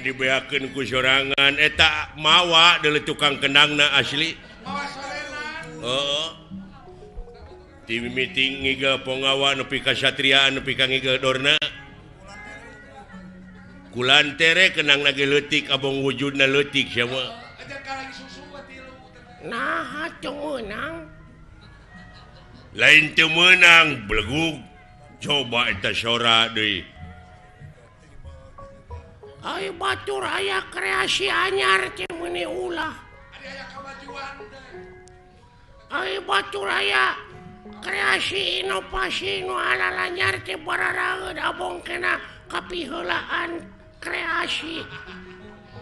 dibeakeun ku sorangan eta mawa deuleu tukang kendangna asli. Di meeting ngigel pongawa nepi ka satriaan nepi ka ngigel dorna. Kulantere kenangna ge leutik abong wujudna leutik sia mah. Nah, atuh meunang. Lain teu meunang, belegug. Coba eta sora deui. Ai batur aya kreasi anyar teh meuni ulah. Aya kamajuan. Ai batur aya kreasi inovasi nu alalanyar teh bararaeud abong kena kapiheulaan kreasi.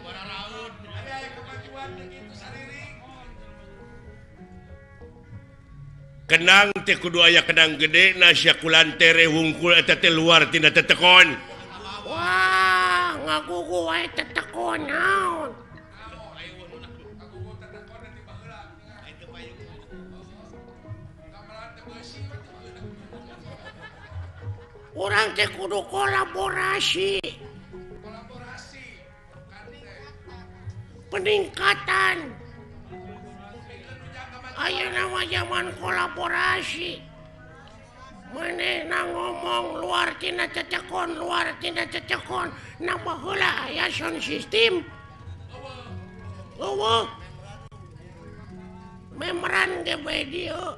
Bararaeud aya kamajuan kitu sariring. Kenang teh kudu aya kenang gede na sia kulantere hungkul eta teh luar tina tetekon. Wah, ngagugu wae tetekon naon. Urang teh kudu kolaborasi. Peningkatan. Ayeuna mah zaman kolaborasi. Manehna ngomong luar tina cecekon, nambah heula aya sound system. Eueuh. Memeran ge bae dieu.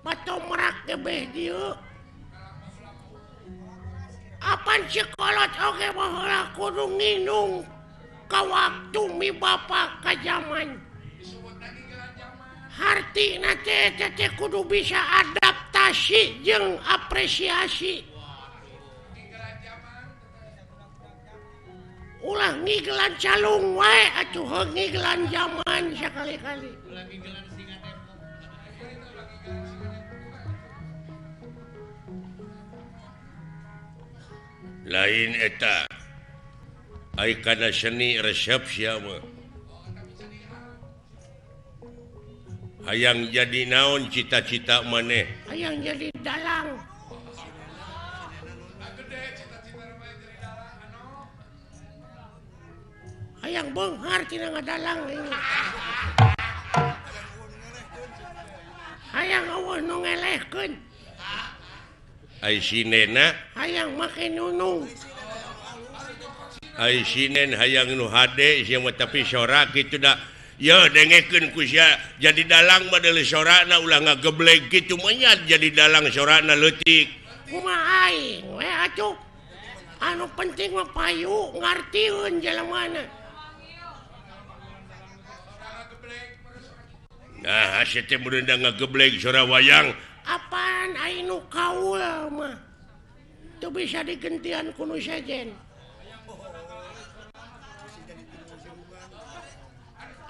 Patomrak ge bae dieu. Apan cikolot oge mah heula kudu nginung ka waktu mi bapa ka zaman. Hartina teh kudu bisa adaptasi jeung apresiasi. Ulah ngigelan calung wae atuh ngigelan zaman sakali-kali. Lain eta ai kana seni resep sia mah. Hayang jadi naon cita-cita maneh? Hayang jadi dalang. Hayang beunghar tina ngadalang ini. Hayang eueuh nu ngelehkeun. Ai sinena hayang make nunung. Ai sinen hayang nu hade sia mah tapi sora kitu da. Ya dengekeun ku sia jadi dalang mah deuleu sorana ulah ngageblek kitu mah nya jadi dalang sorana leutik. Kumaha aing we atuh. Anu penting mah payu ngartieun jelemana. Nah, asa teh meunang ngageblek sora wayang. Apaan aing nu kaul mah. Teu bisa digentian ku nu sejen.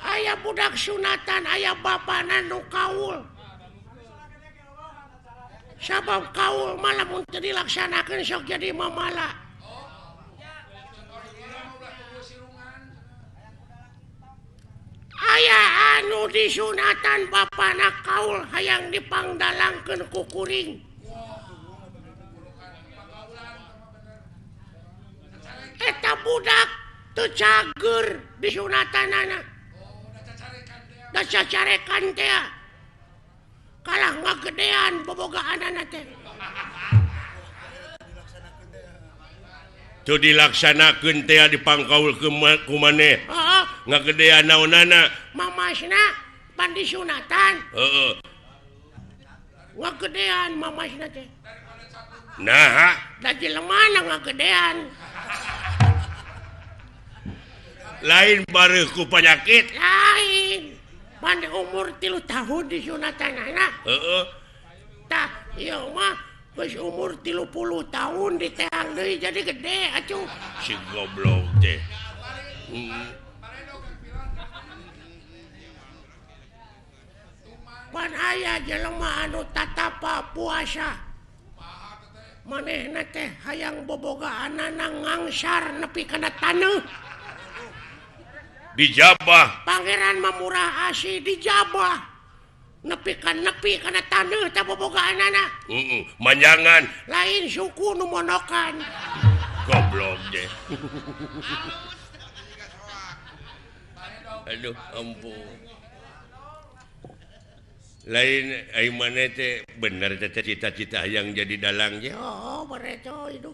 Aya budak sunatan, aya bapana nu kaul. Sabab kaul mah lamun teu dilaksanakeun sok jadi mamala. aya anu disunatan bapana kaul hayang dipangdalangkeun ku kuring eta budak teu cager disunatanana da cacarekan teh kalah ngagedean bobogaanana teh teu dilaksanakeun teh dipangkaul ku maneh ngagedean naonana mamasna pan disunatan heeh ngagedean mamasna teh nah da jelema ngagedean lain bareuh ku penyakit lain pan umur 3 tahun disunatanana heeh tah ieu mah geus umur 30 tahun diteang deui jadi gede atuh si goblok teh pan aya jelema anu tatapa puasa manehna teh hayang bobogaanana ngangsar nepi kana taneuh dijabah Pangeran Mamurah Asih dijabah nepi kana taneuh teh bobogaanana manjangan lain suku nu monokan goblok deh aduh ampun lain ai maneh teh bener teh cita-cita yang jadi dalang ge oh bereco itu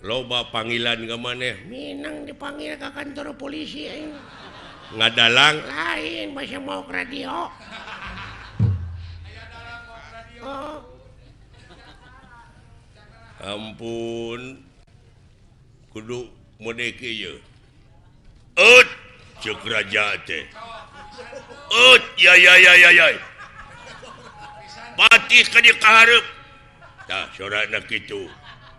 loba panggilan ke maneh minang dipanggil ke kantor polisi aing ngadalang lain masih mau ke radio oh ampun kudu mode kieu cek raja teh ya pati ka dieu kahareup tah sorana kitu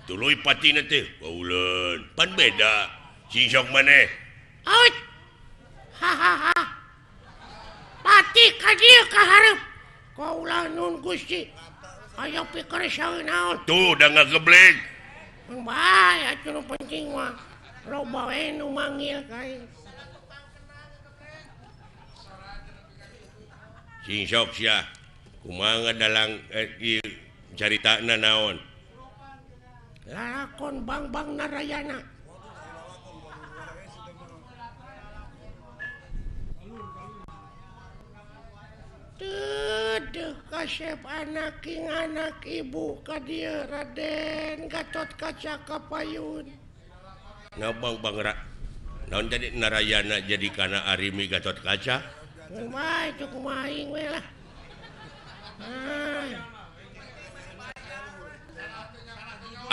tuluy patina teh kauleun pan beda sisok maneh hahaha pati ka dieu kahareup kaulah nun Gusti aya pikir saeunaon tuh da ngageblek bae atuh nu penting mah loba we nu manggil ka aing sisok sia kumaha ngadalang ieu caritana naon lalakon Bang Narayana Teuh kasep anak ibu ka dieu Raden Gatot Kaca Kapayun ngabang bangrak naon jadi Narayana jadi kana Arimi Gatot Kaca mah itu kumaha aing we lah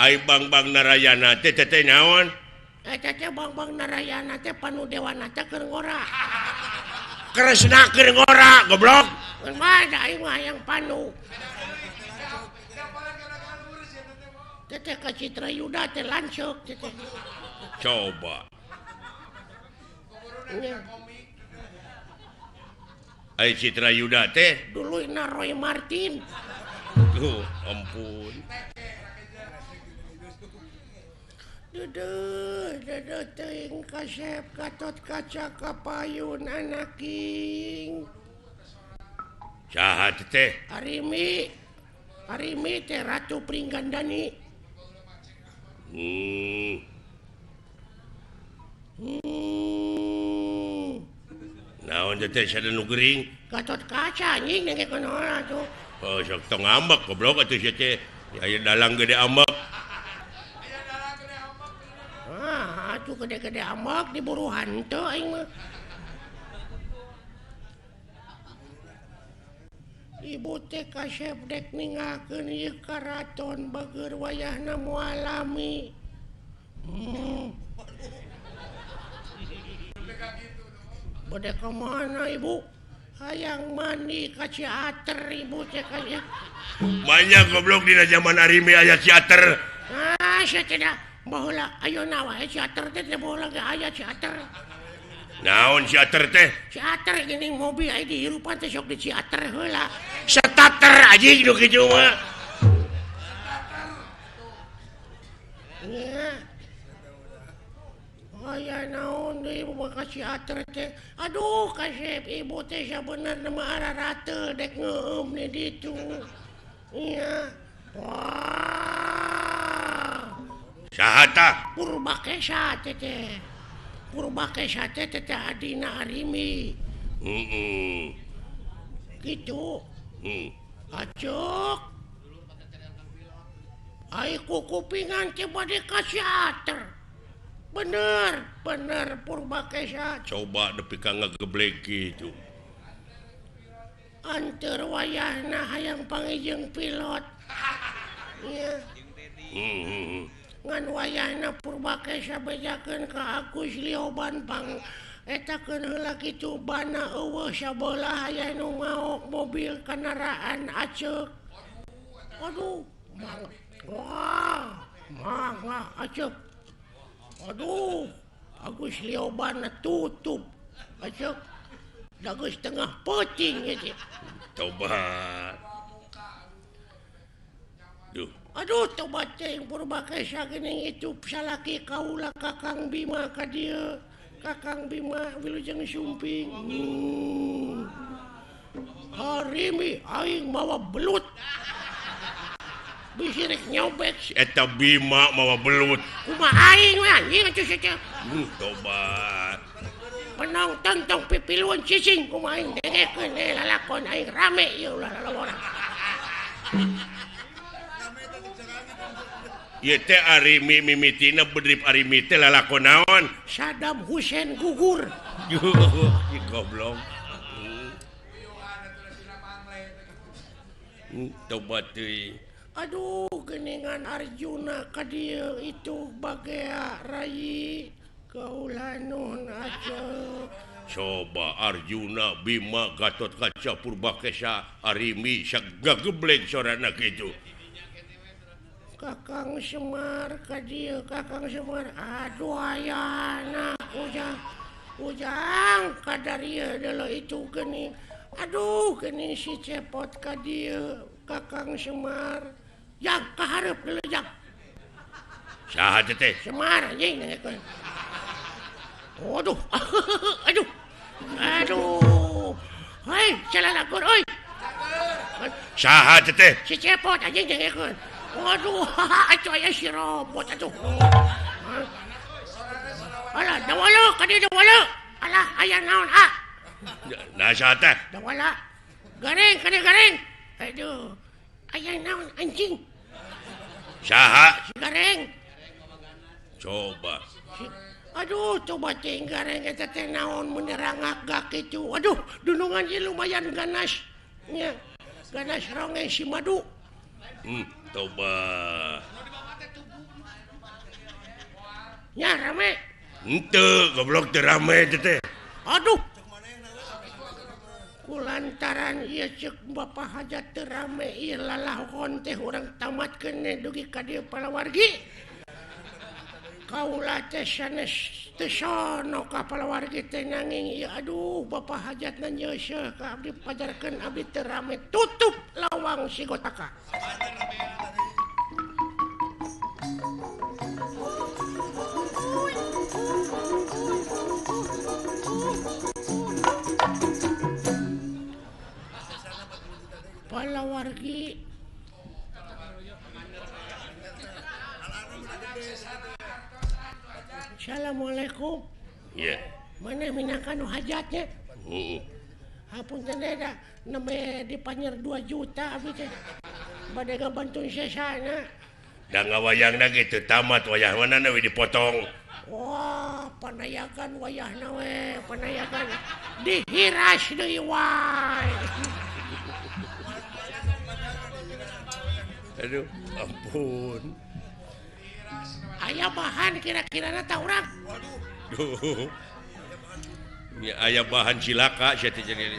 ai Bang Narayana teh naon eta teh Bang Narayana teh panudewana teh keur ngora Kresna keur ngora goblok mah da aing mah yang panu teh ka Citra Yuda teh lanceuk teh coba ai Citra Yuda teh duluina Roy Martin ampun Duduh teuing kasep Gatot Kaca Kapayun anak king saha teh Arimi teh Ratu Pringgandani naon teh sada nu gering Gatot Kaca anjing nengke kunaon atuh oh sok tong ambek goblok atuh sia teh aya dalang gede ambek atuh gede-gede ambek diburu hanteu aing mah ibu teh kasep dek ningakeun ieu karaton bageur wayahna moal lami bade ka mana ibu hayang mandi ka Ciater ibu teh kaya banyak goblok dina zaman Arimi aya Ciater sia tidak baheula ayeuna wae Ciater teh baheula ge aya Ciater naon Ciater teh Ciater geuning mobil aya di hirupan teh sok di Ciater heula starter anjing nu kitu mah aya naon deui ibu makasih ater teh. Aduh kasep ibu teh bener nama arah rata dek ngeum nih ditu. Iya. Wah. Sahata Purbakesa teh. Purbakesa teh adina Arimi. Gitu. Acuk. Ai kupingan teh bade kasih ater. Bener Purbakesa. coba nepi ka ngageblek gitu. Anter wayahna hayang pangijeng pilot. Iya. Ngan wayahna Purbakesa bejakeun ka Agus Lioban pang etakeun heula kitu bana eueuh sabelah aya nu ngaok mobil kendaraan aceuk. Aduh, wah, aceuk. Aduh, Agus Lioban tutup. Aceuk. Dagus tengah peuting gitu. Tobat. Duh, Aduh, tobat teh Purbakesa geuning itu salaki kaula Kakang Bima ka dieu. Kakang Bima wilujeng sumping. Harimi aing mawa belut. Bisirik nyobek. eta Bima mawa belut. Kumaha aing we anjing atuh teh. Tobat. Penonton tong pipiluan cicing kumaha aing dengekeun lalakon aing rame ieu ulah lalawaran. Ieu teh Arimi mimitina bedrip Arimi teh lalakon naon? Saddam Hussein gugur. Goblok. Tobat teuing. Aduh, geningan Arjuna ka dieu itu bagea rai kaula nuhun aceuk. Coba Arjuna, Bima, Gatot Kaca, Purbakesa, Arimi, gageblek sorana gitu. Kakang Semar ka dieu, Kakang Semar. Aduh ayana ujang kadarieu deuleu itu geuning. Aduh, geuning si cepot ka dieu, Kakang Semar. Yang kaharep deuleu yang. Saha teh? Semar anjing dengekeun. Waduh. Aduh. Hei, calalakur euy. Saha teh? Si cepot anjing dengekeun. Waduh, atuh aya si robot atuh. Alah, dawala ka dieu dawala. Alah, aya naon ah? Nah saha teh? Dawala. Gareng ka dieu gareng. Aduh. Aya naon anjing? Saha? Si gareng. Coba. Aduh, coba teh gareng eta teh naon menerangak kitu. Aduh, dunungan ieu lumayan ganas. Nya. Ganas ronge si madu. Coba. Nya rame. Henteu, goblok teu rame teh. Aduh. Kulantaran ieu ceuk Bapak Hajat teu rame ieu lalahon teh urang tamatkeun dugi ka dieu palawargi. Kaula teh sanes teu sono ka palawargi teh nanging ieu aduh Bapak Hajatna nyeuseuh ka abdi pajarkeun abdi teu rame tutup lawang si Gotaka. Palawargi Assalamualaikum. Iya. Mana minakan nu hajatnya? Hapunten da nembe dipanyer 2 juta abdi teh. Bade ngabantuin sesana. Da ngawayangna gitu tamat wayah manana we dipotong. Wah, panayagan wayahna we, panayagan. Dihiras deui wae. Aduh, ampun. Aya bahan kira-kira ta urang? Duh. Ya aya bahan cilaka sia teh jadi.